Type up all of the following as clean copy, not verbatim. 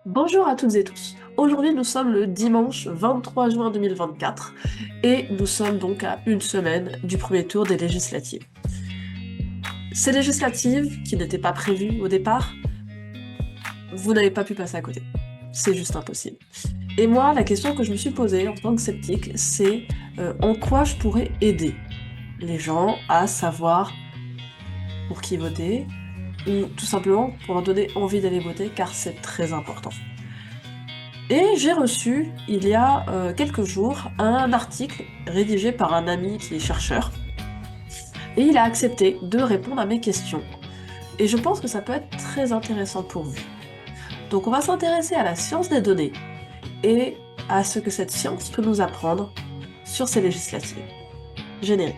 Bonjour à toutes et tous. Aujourd'hui, nous sommes le dimanche 23 juin 2024 et nous sommes donc à une semaine du premier tour des législatives. Ces législatives, qui n'étaient pas prévues au départ, vous n'avez pas pu passer à côté. C'est juste impossible. Et moi, la question que je me suis posée en tant que sceptique, c'est en quoi je pourrais aider les gens à savoir pour qui voter ou tout simplement pour leur donner envie d'aller voter car c'est très important. Et j'ai reçu, il y a quelques jours, un article rédigé par un ami qui est chercheur, et il a accepté de répondre à mes questions. Et je pense que ça peut être très intéressant pour vous. Donc on va s'intéresser à la science des données et à ce que cette science peut nous apprendre sur ces législatives. Générique.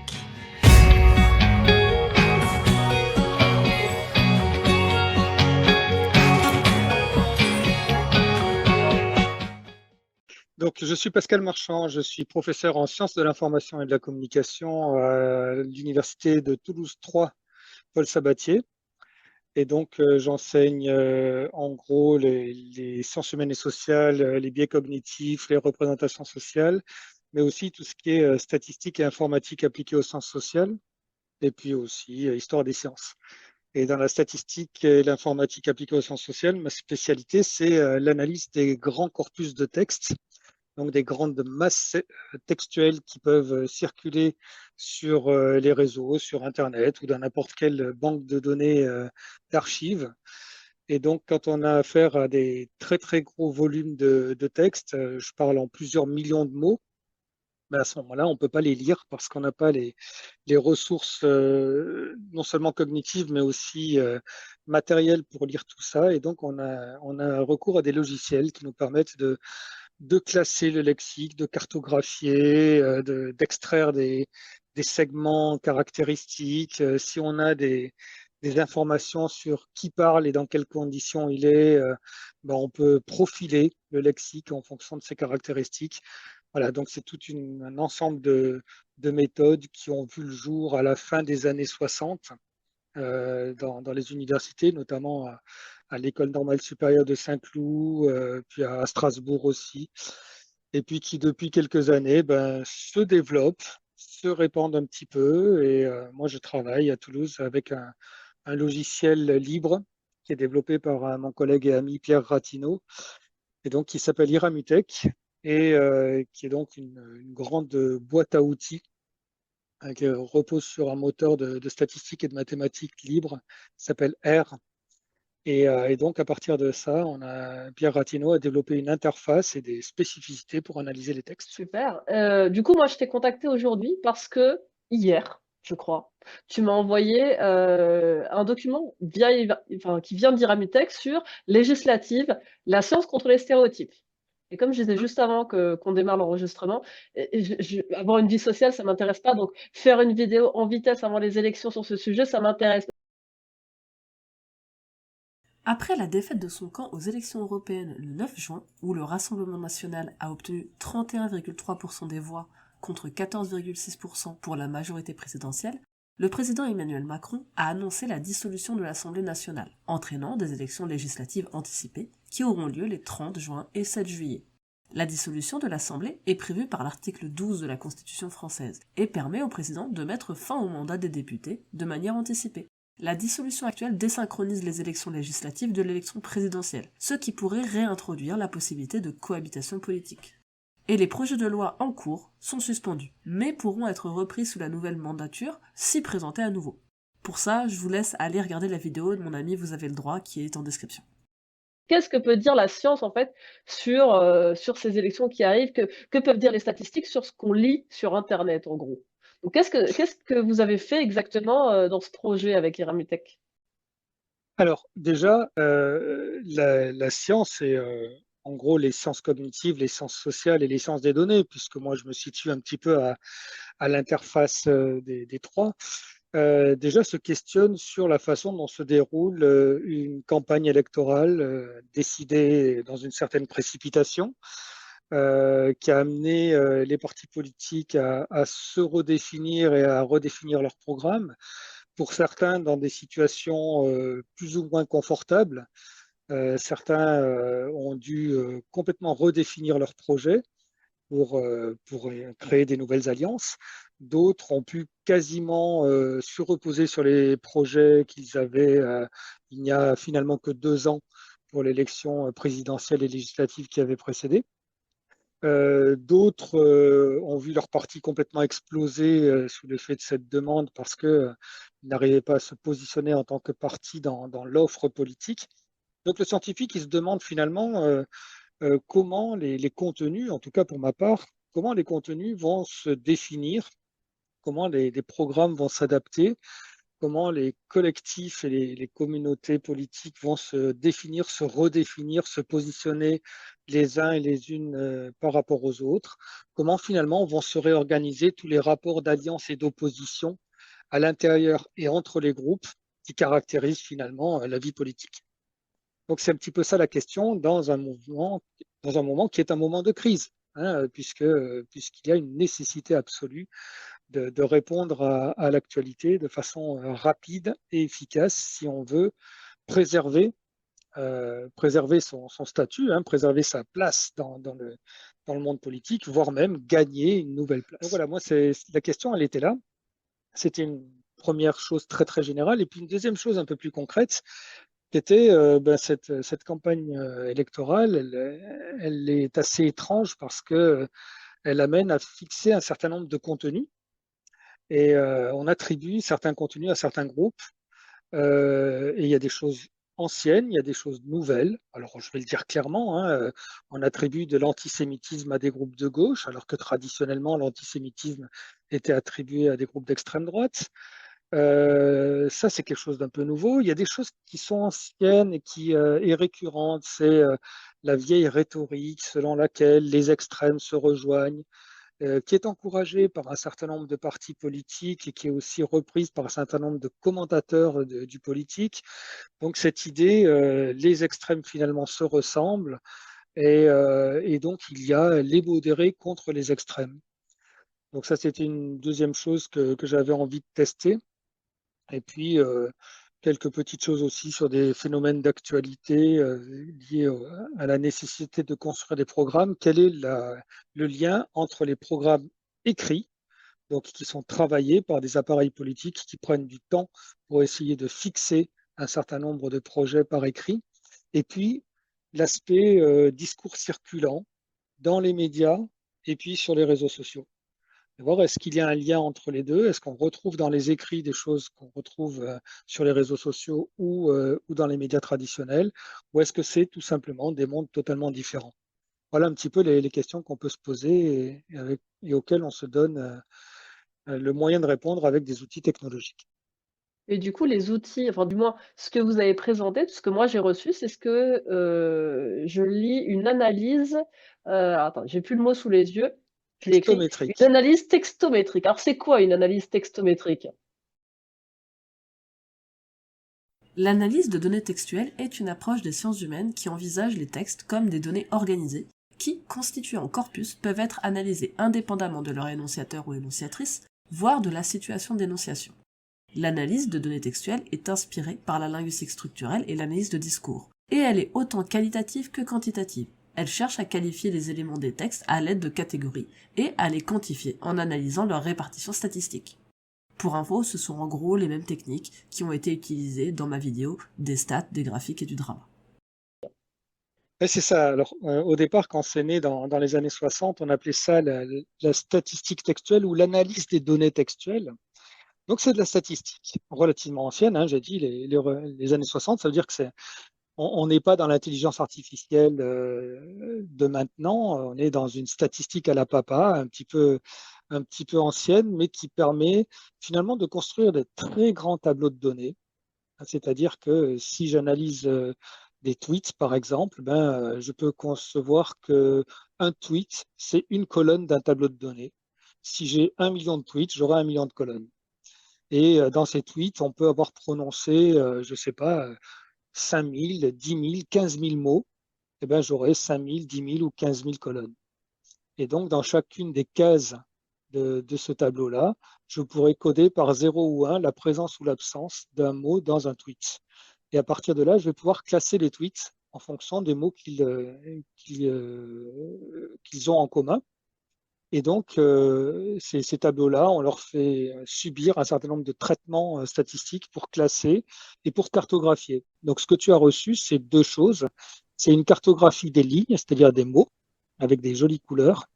Donc, je suis Pascal Marchand, je suis professeur en sciences de l'information et de la communication à l'Université de Toulouse 3, Paul Sabatier. Et donc, j'enseigne en gros les sciences humaines et sociales, les biais cognitifs, les représentations sociales, mais aussi tout ce qui est statistique et informatique appliquée aux sciences sociales, et puis aussi histoire des sciences. Et dans la statistique et l'informatique appliquée aux sciences sociales, ma spécialité, c'est l'analyse des grands corpus de textes, donc des grandes masses textuelles qui peuvent circuler sur les réseaux, sur Internet ou dans n'importe quelle banque de données d'archives. Et donc, quand on a affaire à des très très gros volumes de textes, je parle en plusieurs millions de mots, mais à ce moment-là, on ne peut pas les lire parce qu'on n'a pas les ressources non seulement cognitives, mais aussi matérielles pour lire tout ça. Et donc, on a recours à des logiciels qui nous permettent de classer le lexique, de cartographier, d'extraire des segments caractéristiques. Si on a des informations sur qui parle et dans quelles conditions il est, ben on peut profiler le lexique en fonction de ses caractéristiques. Voilà, donc c'est un ensemble de méthodes qui ont vu le jour à la fin des années 60 dans les universités, notamment à l'École normale supérieure de Saint-Cloud, puis à Strasbourg aussi, et puis qui depuis quelques années se développent, se répandent un petit peu. Et moi, je travaille à Toulouse avec un logiciel libre qui est développé par mon collègue et ami Pierre Ratino, et donc qui s'appelle Iramutech, et qui est donc une grande boîte à outils qui repose sur un moteur de statistiques et de mathématiques libre qui s'appelle R. Et donc, à partir de ça, Pierre Ratino a développé une interface et des spécificités pour analyser les textes. Super. Du coup, moi, je t'ai contacté aujourd'hui parce que hier, je crois, tu m'as envoyé un document qui vient d'Iramutech sur législative, la science contre les stéréotypes. Et comme je disais juste avant qu'on démarre l'enregistrement, avoir une vie sociale, ça m'intéresse pas. Donc, faire une vidéo en vitesse avant les élections sur ce sujet, ça m'intéresse. Après la défaite de son camp aux élections européennes le 9 juin, où le Rassemblement national a obtenu 31,3% des voix contre 14,6% pour la majorité présidentielle, le président Emmanuel Macron a annoncé la dissolution de l'Assemblée nationale, entraînant des élections législatives anticipées qui auront lieu les 30 juin et 7 juillet. La dissolution de l'Assemblée est prévue par l'article 12 de la Constitution française et permet au président de mettre fin au mandat des députés de manière anticipée. La dissolution actuelle désynchronise les élections législatives de l'élection présidentielle, ce qui pourrait réintroduire la possibilité de cohabitation politique. Et les projets de loi en cours sont suspendus, mais pourront être repris sous la nouvelle mandature si présentés à nouveau. Pour ça, je vous laisse aller regarder la vidéo de mon ami Vous avez le droit qui est en description. Qu'est-ce que peut dire la science en fait sur ces élections qui arrivent? Que peuvent dire les statistiques sur ce qu'on lit sur Internet en gros? Donc qu'est-ce que vous avez fait exactement dans ce projet avec Iramutech? Alors, déjà, la science est en gros les sciences cognitives, les sciences sociales et les sciences des données, puisque moi, je me situe un petit peu à l'interface des trois. Déjà se questionne sur la façon dont se déroule une campagne électorale décidée dans une certaine précipitation, qui a amené les partis politiques à se redéfinir et à redéfinir leur programme, pour certains dans des situations plus ou moins confortables, Certains ont dû complètement redéfinir leur projet pour créer des nouvelles alliances. D'autres ont pu quasiment se reposer sur les projets qu'ils avaient il n'y a finalement que 2 ans pour l'élection présidentielle et législative qui avait précédé. D'autres ont vu leur parti complètement exploser sous l'effet de cette demande parce qu'ils n'arrivaient pas à se positionner en tant que parti dans l'offre politique. Donc le scientifique, il se demande finalement comment les contenus, en tout cas pour ma part, comment les contenus vont se définir, comment les programmes vont s'adapter, comment les collectifs et les communautés politiques vont se définir, se redéfinir, se positionner les uns et les unes par rapport aux autres, comment finalement vont se réorganiser tous les rapports d'alliance et d'opposition à l'intérieur et entre les groupes qui caractérisent finalement la vie politique. Donc c'est un petit peu ça la question dans un moment qui est un moment de crise, hein, puisqu'il y a une nécessité absolue de répondre à l'actualité de façon rapide et efficace si on veut préserver, préserver son statut, hein, préserver sa place dans le monde politique, voire même gagner une nouvelle place. Donc voilà, moi, la question, elle était là. C'était une première chose très, très générale. Et puis une deuxième chose un peu plus concrète, qui était cette campagne électorale, elle est assez étrange parce que elle amène à fixer un certain nombre de contenus et on attribue certains contenus à certains groupes. Et il y a des choses anciennes, il y a des choses nouvelles. Alors, je vais le dire clairement, hein, on attribue de l'antisémitisme à des groupes de gauche, alors que traditionnellement, l'antisémitisme était attribué à des groupes d'extrême droite. Ça, c'est quelque chose d'un peu nouveau. Il y a des choses qui sont anciennes et qui est récurrente. C'est la vieille rhétorique selon laquelle les extrêmes se rejoignent, qui est encouragée par un certain nombre de partis politiques et qui est aussi reprise par un certain nombre de commentateurs du politique. Donc cette idée, les extrêmes finalement se ressemblent et donc il y a les modérés contre les extrêmes. Donc ça, c'était une deuxième chose que j'avais envie de tester. Et puis, quelques petites choses aussi sur des phénomènes d'actualité liés à la nécessité de construire des programmes. Quel est le lien entre les programmes écrits, donc qui sont travaillés par des appareils politiques qui prennent du temps pour essayer de fixer un certain nombre de projets par écrit, et puis l'aspect discours circulant dans les médias et puis sur les réseaux sociaux. Voir est-ce qu'il y a un lien entre les deux? Est-ce qu'on retrouve dans les écrits des choses qu'on retrouve sur les réseaux sociaux ou dans les médias traditionnels? Ou est-ce que c'est tout simplement des mondes totalement différents? Voilà un petit peu les questions qu'on peut se poser et auxquelles on se donne le moyen de répondre avec des outils technologiques. Et du coup, les outils, enfin, du moins, ce que vous avez présenté, tout ce que moi j'ai reçu, c'est ce que je lis une analyse. Attends, j'ai plus le mot sous les yeux. Je l'ai écrit. Une Textométrique. analyse textométrique. Alors, c'est quoi une analyse textométrique? L'analyse de données textuelles est une approche des sciences humaines qui envisage les textes comme des données organisées, qui, constituées en corpus, peuvent être analysées indépendamment de leur énonciateur ou énonciatrice, voire de la situation d'énonciation. L'analyse de données textuelles est inspirée par la linguistique structurelle et l'analyse de discours, et elle est autant qualitative que quantitative. Elle cherche à qualifier les éléments des textes à l'aide de catégories et à les quantifier en analysant leur répartition statistique. Pour info, ce sont en gros les mêmes techniques qui ont été utilisées dans ma vidéo des stats, des graphiques et du drama. Et c'est ça. Alors, au départ, quand c'est né dans les années 60, on appelait ça la statistique textuelle ou l'analyse des données textuelles. Donc, c'est de la statistique relativement ancienne, hein, j'ai dit les années 60, ça veut dire que on n'est pas dans l'intelligence artificielle de maintenant, on est dans une statistique à la papa, un petit peu ancienne, mais qui permet finalement de construire des très grands tableaux de données. C'est-à-dire que si j'analyse des tweets, par exemple, je peux concevoir que un tweet, c'est une colonne d'un tableau de données. Si j'ai 1 million de tweets, j'aurai 1 million de colonnes. Et dans ces tweets, on peut avoir prononcé, je ne sais pas, 5 000, 10 000, 15 000 mots. Eh bien, j'aurai 5 000, 10 000 ou 15 000 colonnes. Et donc, dans chacune des cases de ce tableau-là, je pourrais coder par 0 ou 1 la présence ou l'absence d'un mot dans un tweet. Et à partir de là, je vais pouvoir classer les tweets en fonction des mots qu'ils ont en commun. Et donc, ces tableaux-là, on leur fait subir un certain nombre de traitements statistiques pour classer et pour cartographier. Donc, ce que tu as reçu, c'est deux choses. C'est une cartographie des lignes, c'est-à-dire des mots, avec des jolies couleurs,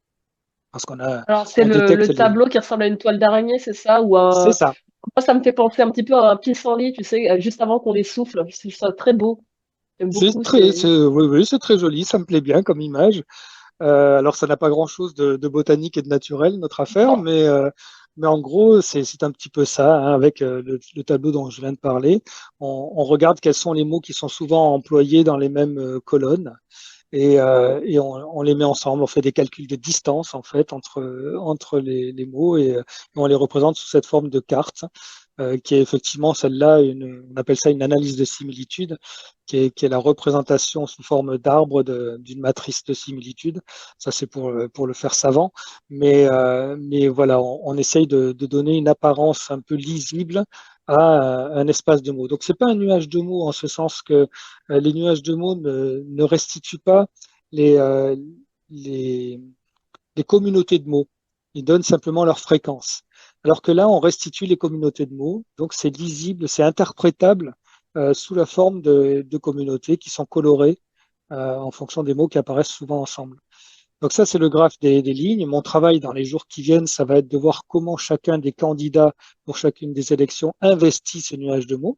parce Alors, c'est on détecte le tableau qui ressemble à une toile d'araignée, c'est ça? C'est ça. Moi, ça me fait penser un petit peu à un pissenlit, tu sais, juste avant qu'on les souffle. C'est ça très beau. J'aime beaucoup. Oui, oui, c'est très joli, ça me plaît bien comme image. Alors, ça n'a pas grand-chose de botanique et de naturel, notre affaire, mais en gros, c'est un petit peu ça, hein, avec le tableau dont je viens de parler. On regarde quels sont les mots qui sont souvent employés dans les mêmes colonnes et on les met ensemble. On fait des calculs de distance, en fait, entre les mots et on les représente sous cette forme de carte. Qui est effectivement celle-là, on appelle ça une analyse de similitude, qui est la représentation sous forme d'arbre d'une matrice de similitude. Ça, c'est pour le faire savant. Mais voilà, on essaye de donner une apparence un peu lisible à un espace de mots. Donc, c'est pas un nuage de mots en ce sens que les nuages de mots ne restituent pas les, euh, les, les communautés de mots. Ils donnent simplement leur fréquence. Alors que là, on restitue les communautés de mots, donc c'est lisible, c'est interprétable sous la forme de communautés qui sont colorées en fonction des mots qui apparaissent souvent ensemble. Donc ça, c'est le graphe des lignes. Mon travail dans les jours qui viennent, ça va être de voir comment chacun des candidats pour chacune des élections investit ce nuage de mots,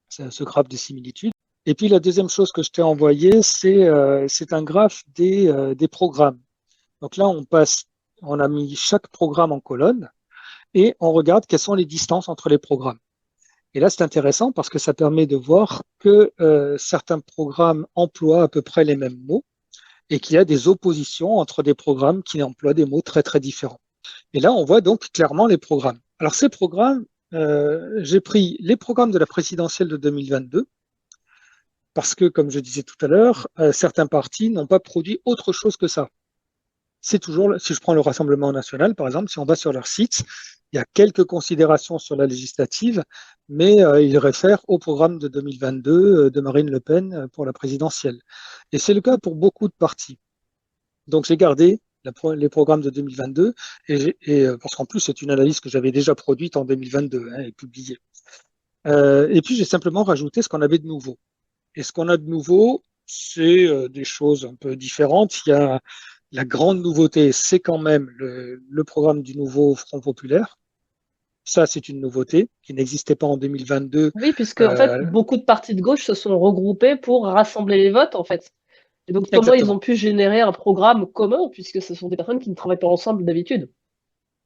ce graphe de similitude. Et puis la deuxième chose que je t'ai envoyé, c'est un graphe des programmes. Donc là, on a mis chaque programme en colonne et on regarde quelles sont les distances entre les programmes. Et là, c'est intéressant parce que ça permet de voir que certains programmes emploient à peu près les mêmes mots et qu'il y a des oppositions entre des programmes qui emploient des mots très, très différents. Et là, on voit donc clairement les programmes. Alors, ces programmes, j'ai pris les programmes de la présidentielle de 2022 parce que, comme je disais tout à l'heure, certains partis n'ont pas produit autre chose que ça. C'est toujours, si je prends le Rassemblement national, par exemple, si on va sur leur site, il y a quelques considérations sur la législative, mais ils réfèrent au programme de 2022 de Marine Le Pen pour la présidentielle. Et c'est le cas pour beaucoup de partis. Donc j'ai gardé les programmes de 2022, parce qu'en plus c'est une analyse que j'avais déjà produite en 2022 hein, et publiée. Et puis j'ai simplement rajouté ce qu'on avait de nouveau. Et ce qu'on a de nouveau, c'est des choses un peu différentes. Il y a la grande nouveauté, c'est quand même le programme du nouveau Front populaire. Ça, c'est une nouveauté qui n'existait pas en 2022. Oui, puisque en fait, beaucoup de partis de gauche se sont regroupés pour rassembler les votes, en fait. Et donc, comment ils ont pu générer un programme commun, puisque ce sont des personnes qui ne travaillent pas ensemble d'habitude.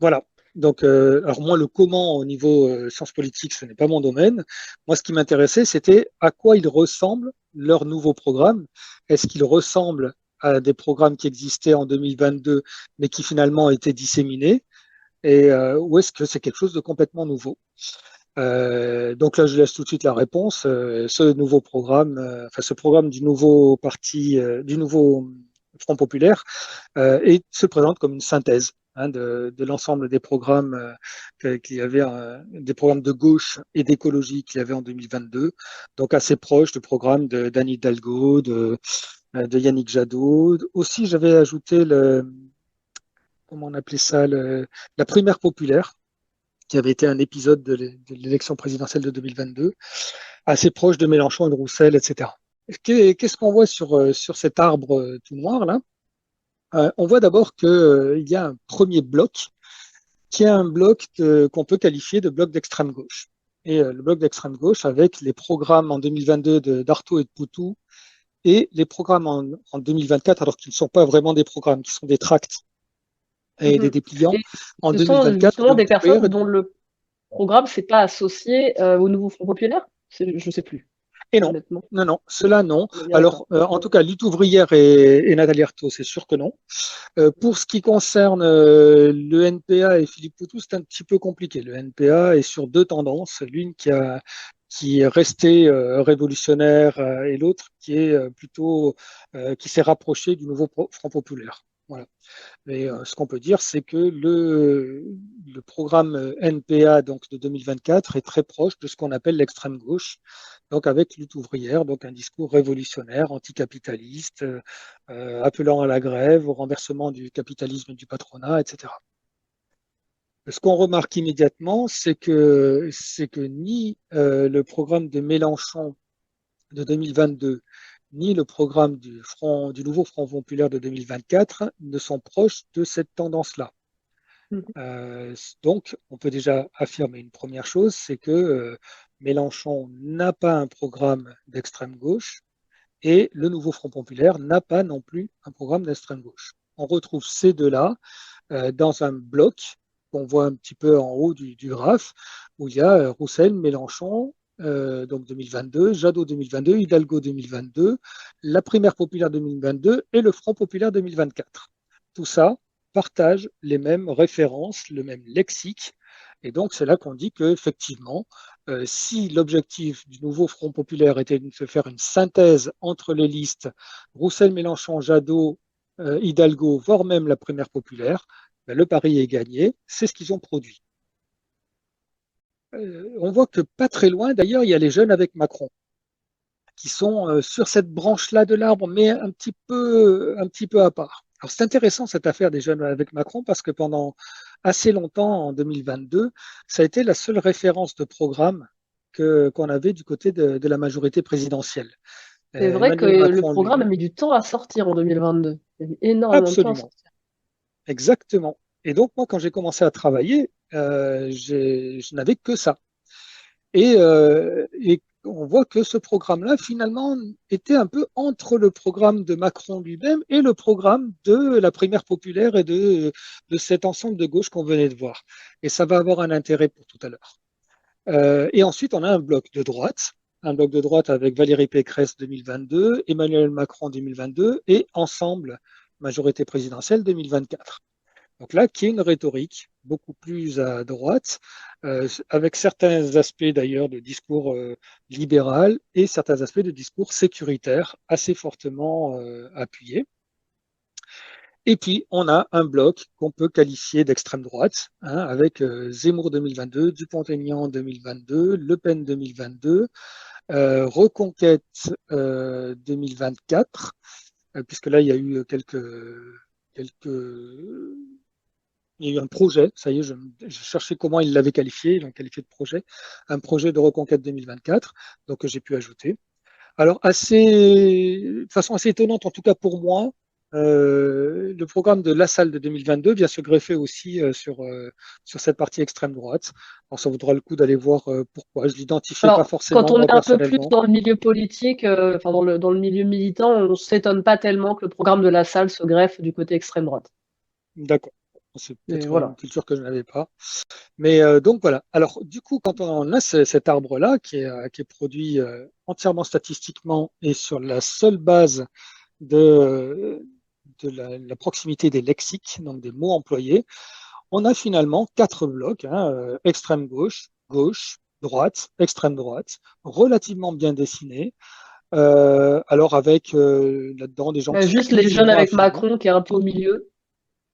Voilà. Donc, alors moi, le comment au niveau sciences politiques, ce n'est pas mon domaine. Moi, ce qui m'intéressait, c'était à quoi ils ressemblent leur nouveau programme. Est-ce qu'ils ressemblent à des programmes qui existaient en 2022, mais qui finalement étaient disséminés, ou est-ce que c'est quelque chose de complètement nouveau? Donc là, je laisse tout de suite la réponse. Ce nouveau programme, ce programme du nouveau parti, du nouveau Front populaire, se présente comme une synthèse hein, de l'ensemble des programmes qu'il y avait, des programmes de gauche et d'écologie qu'il y avait en 2022, donc assez proche du programme d'Anne Hidalgo, de Yannick Jadot. Aussi, j'avais ajouté comment on appelait ça, la primaire populaire, qui avait été un épisode de l'élection présidentielle de 2022, assez proche de Mélenchon et de Roussel, etc. Qu'est-ce qu'on voit sur cet arbre tout noir là? On voit d'abord qu'il y a un premier bloc qui est un bloc qu'on peut qualifier de bloc d'extrême gauche. Et le bloc d'extrême gauche avec les programmes en 2022 d'Artaud et de Poutou et les programmes en 2024, alors qu'ils ne sont pas vraiment des programmes, qui sont des tracts et des dépliants. Et en ce 2024, sont justement des personnes dont le programme s'est pas associé au nouveau Front populaire? Je ne sais plus. Et non, non, cela non. Alors, en tout cas, Lutte ouvrière et Nathalie Arthaud, c'est sûr que non. Pour ce qui concerne le NPA et Philippe Poutou, c'est un petit peu compliqué. Le NPA est sur deux tendances, l'une qui est restée révolutionnaire et l'autre qui est plutôt qui s'est rapproché du nouveau Front populaire. Voilà. Et ce qu'on peut dire, c'est que le programme NPA donc, de 2024 est très proche de ce qu'on appelle l'extrême gauche, donc avec lutte ouvrière, donc un discours révolutionnaire, anticapitaliste, appelant à la grève, au renversement du capitalisme et du patronat, etc. Ce qu'on remarque immédiatement, c'est que ni le programme de Mélenchon de 2022, ni le programme du nouveau Front populaire de 2024 ne sont proches de cette tendance-là. Mhm. Donc, on peut déjà affirmer une première chose, c'est que Mélenchon n'a pas un programme d'extrême gauche et le nouveau Front populaire n'a pas non plus un programme d'extrême gauche. On retrouve ces deux-là dans un bloc qu'on voit un petit peu en haut du graphe, où il y a Roussel, Mélenchon, donc 2022, Jadot 2022, Hidalgo 2022, la primaire populaire 2022 et le Front populaire 2024. Tout ça partage les mêmes références, le même lexique. Et donc, c'est là qu'on dit qu'effectivement, si l'objectif du nouveau Front populaire était de faire une synthèse entre les listes Roussel, Mélenchon, Jadot, Hidalgo, voire même la primaire populaire, ben, le pari est gagné. C'est ce qu'ils ont produit. On voit que pas très loin, d'ailleurs, il y a les jeunes avec Macron qui sont sur cette branche-là de l'arbre, mais un petit peu à part. Alors c'est intéressant cette affaire des jeunes avec Macron parce que pendant assez longtemps, en 2022, ça a été la seule référence de programme qu'on avait du côté de la majorité présidentielle. C'est vrai que Emmanuel le Macron programme a lui-même, mis du temps à sortir en 2022. Il a mis énormément de temps à absolument, sortir. exactement. Et donc moi, quand j'ai commencé à travailler, je n'avais que ça. Et on voit que ce programme-là, finalement, était un peu entre le programme de Macron lui-même et le programme de la primaire populaire et de cet ensemble de gauche qu'on venait de voir. Et ça va avoir un intérêt pour tout à l'heure. Et ensuite, on a un bloc de droite avec Valérie Pécresse 2022, Emmanuel Macron 2022 et Ensemble, majorité présidentielle 2024. Donc là, qui est une rhétorique beaucoup plus à droite, avec certains aspects d'ailleurs de discours libéral et certains aspects de discours sécuritaire assez fortement appuyés. Et puis, on a un bloc qu'on peut qualifier d'extrême droite, hein, avec Zemmour 2022, Dupont-Aignan 2022, Le Pen 2022, Reconquête 2024, puisque là, il y a eu quelques il y a eu un projet, ça y est, je cherchais comment ils l'avaient qualifié, ils l'ont qualifié de projet, un projet de reconquête 2024, donc que j'ai pu ajouter. Alors, de façon assez étonnante, en tout cas pour moi, le programme de La Salle de 2022 vient se greffer aussi sur cette partie extrême droite. Alors, ça vaudra le coup d'aller voir pourquoi. Je ne l'identifiais pas Alors, quand forcément, on moi, est un peu plus personnellement. dans le milieu politique, enfin dans le milieu militant, on ne s'étonne pas tellement que le programme de la salle se greffe du côté extrême droite. D'accord. C'est Et peut-être une voilà. culture que je n'avais pas. Mais donc voilà. Alors du coup, quand on a cet arbre-là qui est produit entièrement statistiquement et sur la seule base de la proximité des lexiques, donc des mots employés, on a finalement quatre blocs, hein, extrême gauche, gauche, droite, extrême droite, relativement bien dessinés. Alors avec là-dedans des gens Il y a qui sont juste les plus ou jeunes moins avec affirmés. Macron qui est un peu au milieu.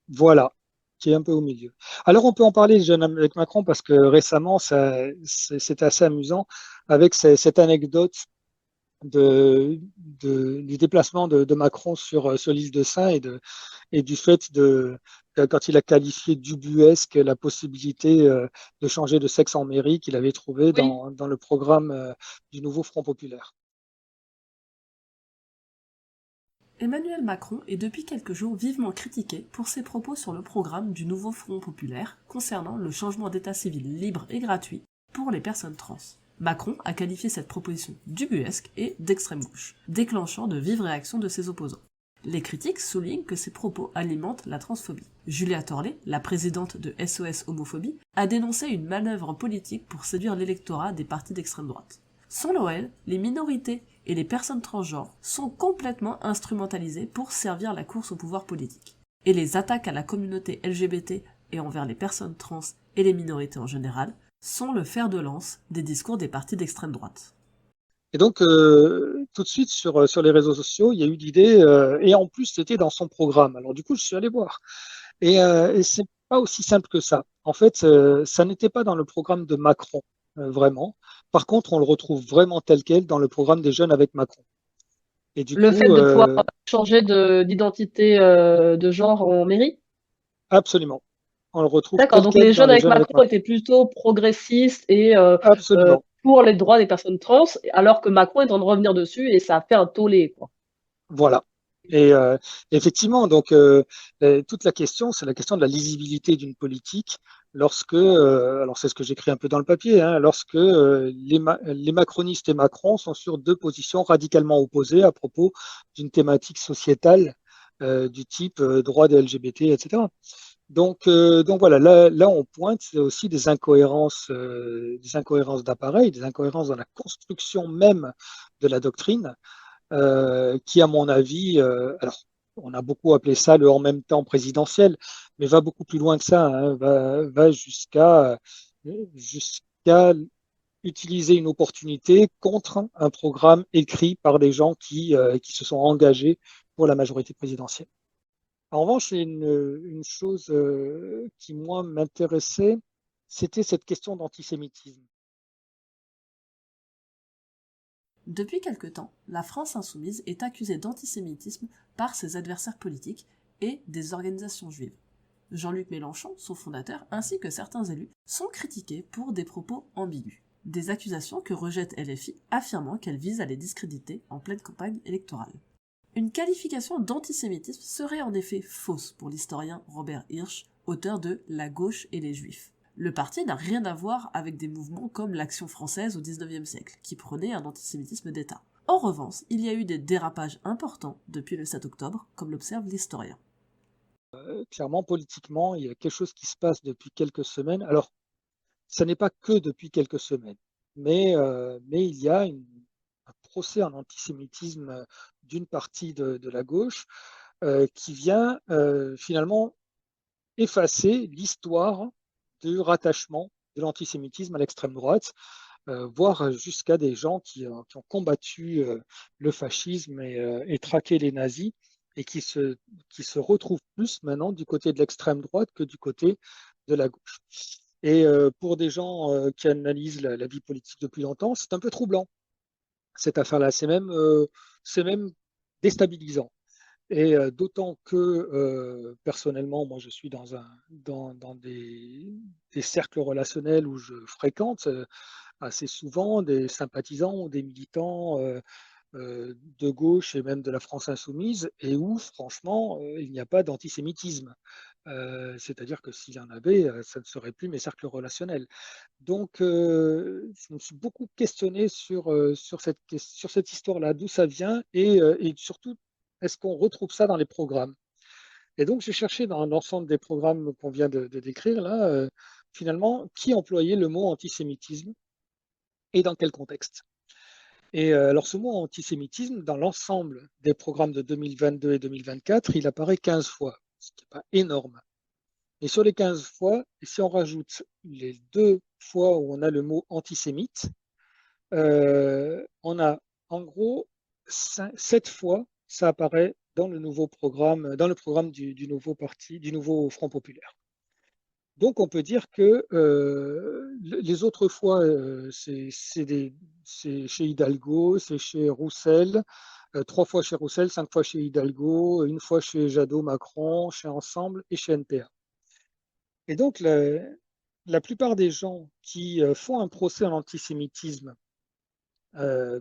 Voilà, qui est un peu au milieu. Alors on peut en parler, jeune avec Macron, parce que récemment, c'était assez amusant avec cette anecdote du déplacement de Macron sur l'île de Sein et du fait quand il a qualifié d'ubuesque la possibilité de changer de sexe en mairie qu'il avait trouvé Oui. dans le programme du nouveau Front populaire. Emmanuel Macron est depuis quelques jours vivement critiqué pour ses propos sur le programme du nouveau Front populaire concernant le changement d'état civil libre et gratuit pour les personnes trans. Macron a qualifié cette proposition d'ubuesque et d'extrême gauche, déclenchant de vives réactions de ses opposants. Les critiques soulignent que ces propos alimentent la transphobie. Julia Torlet, la présidente de SOS Homophobie, a dénoncé une manœuvre politique pour séduire l'électorat des partis d'extrême droite. Selon elle, les minorités et les personnes transgenres sont complètement instrumentalisées pour servir la course au pouvoir politique. Et les attaques à la communauté LGBT et envers les personnes trans et les minorités en général sont le fer de lance des discours des partis d'extrême droite. Et donc, tout de suite sur les réseaux sociaux, il y a eu l'idée, et en plus c'était dans son programme. Alors du coup, je suis allé voir. Et c'est pas aussi simple que ça. En fait, ça n'était pas dans le programme de Macron, vraiment. Par contre, on le retrouve vraiment tel quel dans le programme des jeunes avec Macron. Et du Le fait coup, de pouvoir changer d'identité de genre en mairie? absolument, on le retrouve D'accord, tel donc quel les dans jeunes les avec jeunes avec Macron Macron. étaient plutôt progressistes et Absolument. pour les droits des personnes trans, alors que Macron est en train de revenir dessus et ça a fait un tollé, quoi. Voilà. Et effectivement, donc toute la question, c'est la question de la lisibilité d'une politique lorsque, alors c'est ce que j'écris un peu dans le papier, hein, lorsque les macronistes et Macron sont sur deux positions radicalement opposées à propos d'une thématique sociétale du type droit des LGBT, etc. Donc voilà, là on pointe aussi des incohérences d'appareil, des incohérences dans la construction même de la doctrine qui, à mon avis, alors on a beaucoup appelé ça le en même temps présidentiel, mais va beaucoup plus loin que ça, hein, va jusqu'à utiliser une opportunité contre un programme écrit par des gens qui se sont engagés pour la majorité présidentielle. En revanche, il y a une chose qui, moi, m'intéressait, c'était cette question d'antisémitisme. Depuis quelque temps, la France insoumise est accusée d'antisémitisme par ses adversaires politiques et des organisations juives. Jean-Luc Mélenchon, son fondateur, ainsi que certains élus, sont critiqués pour des propos ambigus. Des accusations que rejette LFI, affirmant qu'elle vise à les discréditer en pleine campagne électorale. Une qualification d'antisémitisme serait en effet fausse pour l'historien Robert Hirsch, auteur de La gauche et les juifs. Le parti n'a rien à voir avec des mouvements comme l'Action française au XIXe siècle, qui prônaient un antisémitisme d'État. En revanche, il y a eu des dérapages importants depuis le 7 octobre, comme l'observe l'historien. Clairement, politiquement, il y a quelque chose qui se passe depuis quelques semaines. Alors, ça n'est pas que depuis quelques semaines, mais il y a un procès en antisémitisme d'une partie de la gauche qui vient finalement effacer l'histoire du rattachement de l'antisémitisme à l'extrême droite, voire jusqu'à des gens qui ont combattu le fascisme et traqué les nazis et qui se retrouvent plus maintenant du côté de l'extrême droite que du côté de la gauche. Et pour des gens qui analysent la vie politique depuis longtemps, c'est un peu troublant, cette affaire-là. C'est même déstabilisant. Et d'autant que personnellement, moi, je suis dans des cercles relationnels où je fréquente assez souvent des sympathisants ou des militants de gauche et même de la France insoumise, et où, franchement, il n'y a pas d'antisémitisme. C'est-à-dire que s'il y en avait, ça ne serait plus mes cercles relationnels. Donc, je me suis beaucoup questionné sur cette histoire-là, d'où ça vient, et surtout, est-ce qu'on retrouve ça dans les programmes? Et donc, j'ai cherché dans l'ensemble des programmes qu'on vient de décrire, là, finalement, qui employait le mot antisémitisme et dans quel contexte. Et alors, ce mot antisémitisme, dans l'ensemble des programmes de 2022 et 2024, il apparaît 15 fois, ce qui n'est pas énorme. Et sur les 15 fois, si on rajoute les 2 fois où on a le mot antisémite, on a en gros 7 fois, ça apparaît dans le nouveau programme, dans le programme du nouveau parti, du nouveau Front populaire. Donc on peut dire que les autres fois, c'est chez Hidalgo, c'est chez Roussel, 3 fois chez Roussel, 5 fois chez Hidalgo, 1 fois chez Jadot, Macron, chez Ensemble et chez NPA. Et donc, la plupart des gens qui font un procès en antisémitisme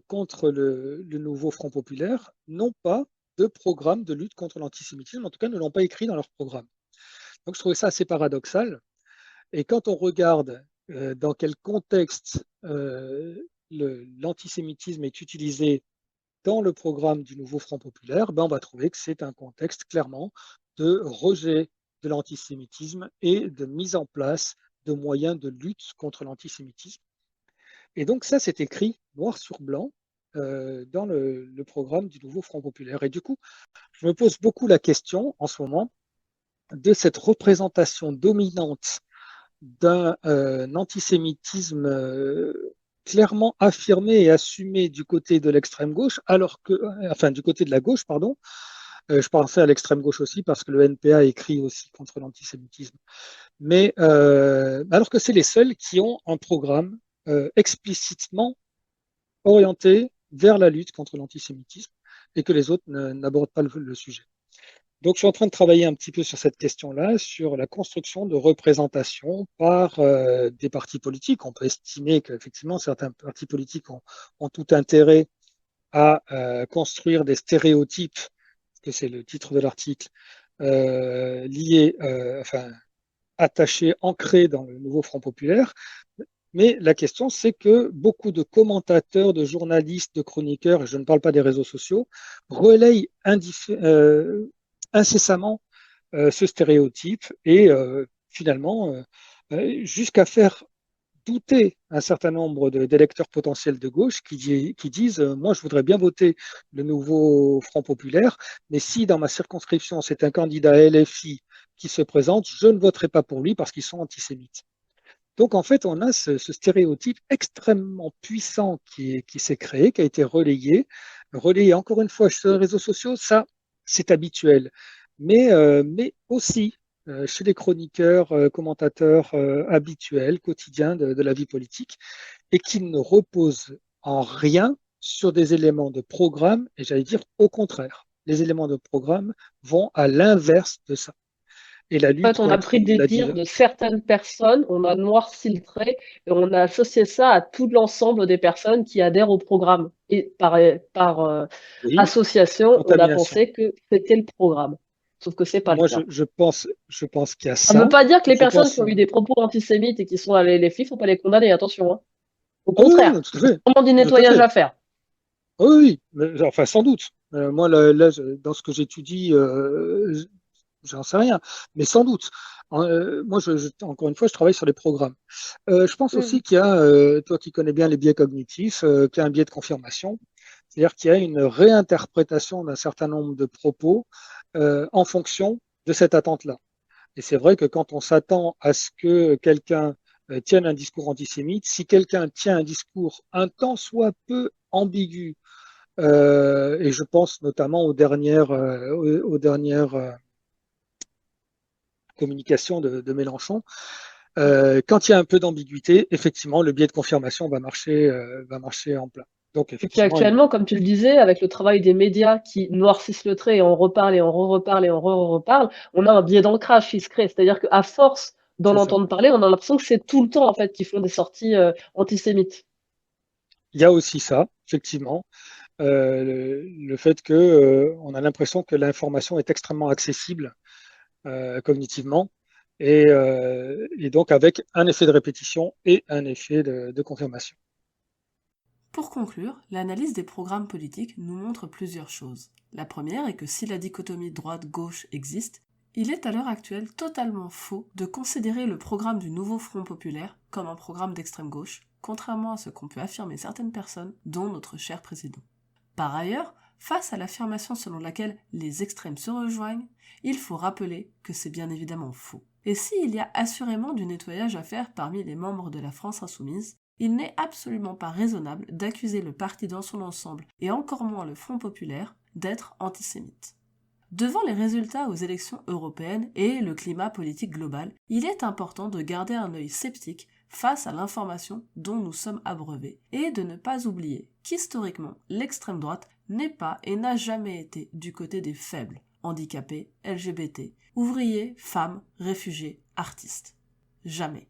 contre le nouveau Front populaire n'ont pas de programme de lutte contre l'antisémitisme, en tout cas ne l'ont pas écrit dans leur programme. Donc, je trouvais ça assez paradoxal. Et quand on regarde dans quel contexte l'antisémitisme est utilisé dans le programme du nouveau Front populaire, ben on va trouver que c'est un contexte clairement de rejet de l'antisémitisme et de mise en place de moyens de lutte contre l'antisémitisme. Et donc ça, c'est écrit noir sur blanc dans le programme du nouveau Front populaire. Et du coup, je me pose beaucoup la question en ce moment de cette représentation dominante d'un antisémitisme clairement affirmé et assumé du côté de l'extrême gauche, du côté de la gauche, pardon. Je pensais à l'extrême gauche aussi parce que le NPA écrit aussi contre l'antisémitisme. Mais alors que c'est les seuls qui ont un programme explicitement orienté vers la lutte contre l'antisémitisme et que les autres n'abordent pas le sujet. Donc, je suis en train de travailler un petit peu sur cette question-là, sur la construction de représentations par des partis politiques. On peut estimer qu'effectivement, certains partis politiques ont tout intérêt à construire des stéréotypes, que c'est le titre de l'article, attachés, ancrés dans le nouveau Front populaire. Mais la question, c'est que beaucoup de commentateurs, de journalistes, de chroniqueurs, et je ne parle pas des réseaux sociaux, relayent incessamment ce stéréotype et finalement, jusqu'à faire douter un certain nombre d'électeurs potentiels de gauche qui disent moi, je voudrais bien voter le nouveau Front populaire, mais si dans ma circonscription, c'est un candidat LFI qui se présente, je ne voterai pas pour lui parce qu'ils sont antisémites. Donc, en fait, on a ce stéréotype extrêmement puissant qui s'est créé, qui a été relayé encore une fois sur les réseaux sociaux, ça, c'est habituel. Mais aussi chez les chroniqueurs, commentateurs habituels, quotidiens de la vie politique, et qui ne repose en rien sur des éléments de programme, et j'allais dire au contraire. Les éléments de programme vont à l'inverse de ça. Et la En lutte fait, on a contre pris des la dires de certaines personnes, on a noirci le trait et on a associé ça à tout l'ensemble des personnes qui adhèrent au programme. Et par oui, association, on a contamination. pensé que c'était le programme. Sauf que c'est pas le Moi, cas. je pense qu'il y a Ça ne veut ça. pas dire que les Je personnes qui pense. ont eu des propos antisémites et qui sont allées les filles, faut pas les condamner, attention, hein. Au Ah oui, contraire, oui, tout à il y a fait. vraiment du Tout à nettoyage fait. à faire. Ah oui, oui. Enfin, sans doute. Moi, là, dans ce que j'étudie, j'en sais rien, mais sans doute. Moi, encore une fois, je travaille sur les programmes. Je pense aussi Mm. qu'il y a, toi qui connais bien les biais cognitifs, qu'il y a un biais de confirmation. C'est-à-dire qu'il y a une réinterprétation d'un certain nombre de propos en fonction de cette attente-là. Et c'est vrai que quand on s'attend à ce que quelqu'un tienne un discours antisémite, si quelqu'un tient un discours un tant soit peu ambigu, et je pense notamment aux dernières communications de Mélenchon, quand il y a un peu d'ambiguïté, effectivement, le biais de confirmation va marcher en plein. Donc Et puis effectivement, actuellement, comme tu le disais, avec le travail des médias qui noircissent le trait et on reparle et on reparle et on reparle, on a un biais d'ancrage qui se crée. C'est-à-dire qu'à force d'en c'est ça. entendre parler, on a l'impression que c'est tout le temps en fait qu'ils font des sorties antisémites. Il y a aussi ça, effectivement. Le fait que on a l'impression que l'information est extrêmement accessible cognitivement et donc avec un effet de répétition et un effet de confirmation. Pour conclure, l'analyse des programmes politiques nous montre plusieurs choses. La première est que si la dichotomie droite-gauche existe, il est à l'heure actuelle totalement faux de considérer le programme du nouveau Front populaire comme un programme d'extrême gauche, contrairement à ce qu'ont pu affirmer certaines personnes, dont notre cher président. Par ailleurs, face à l'affirmation selon laquelle les extrêmes se rejoignent, il faut rappeler que c'est bien évidemment faux. Et s'il y a assurément du nettoyage à faire parmi les membres de la France insoumise, il n'est absolument pas raisonnable d'accuser le parti dans son ensemble, et encore moins le Front populaire, d'être antisémite. Devant les résultats aux élections européennes et le climat politique global, il est important de garder un œil sceptique face à l'information dont nous sommes abreuvés et de ne pas oublier qu'historiquement, l'extrême droite n'est pas et n'a jamais été du côté des faibles, handicapés, LGBT, ouvriers, femmes, réfugiés, artistes. Jamais.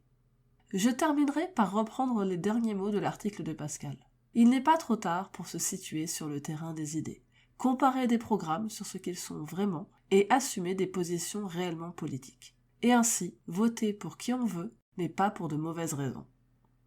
Je terminerai par reprendre les derniers mots de l'article de Pascal. Il n'est pas trop tard pour se situer sur le terrain des idées, comparer des programmes sur ce qu'ils sont vraiment et assumer des positions réellement politiques. Et ainsi voter pour qui on veut, mais pas pour de mauvaises raisons.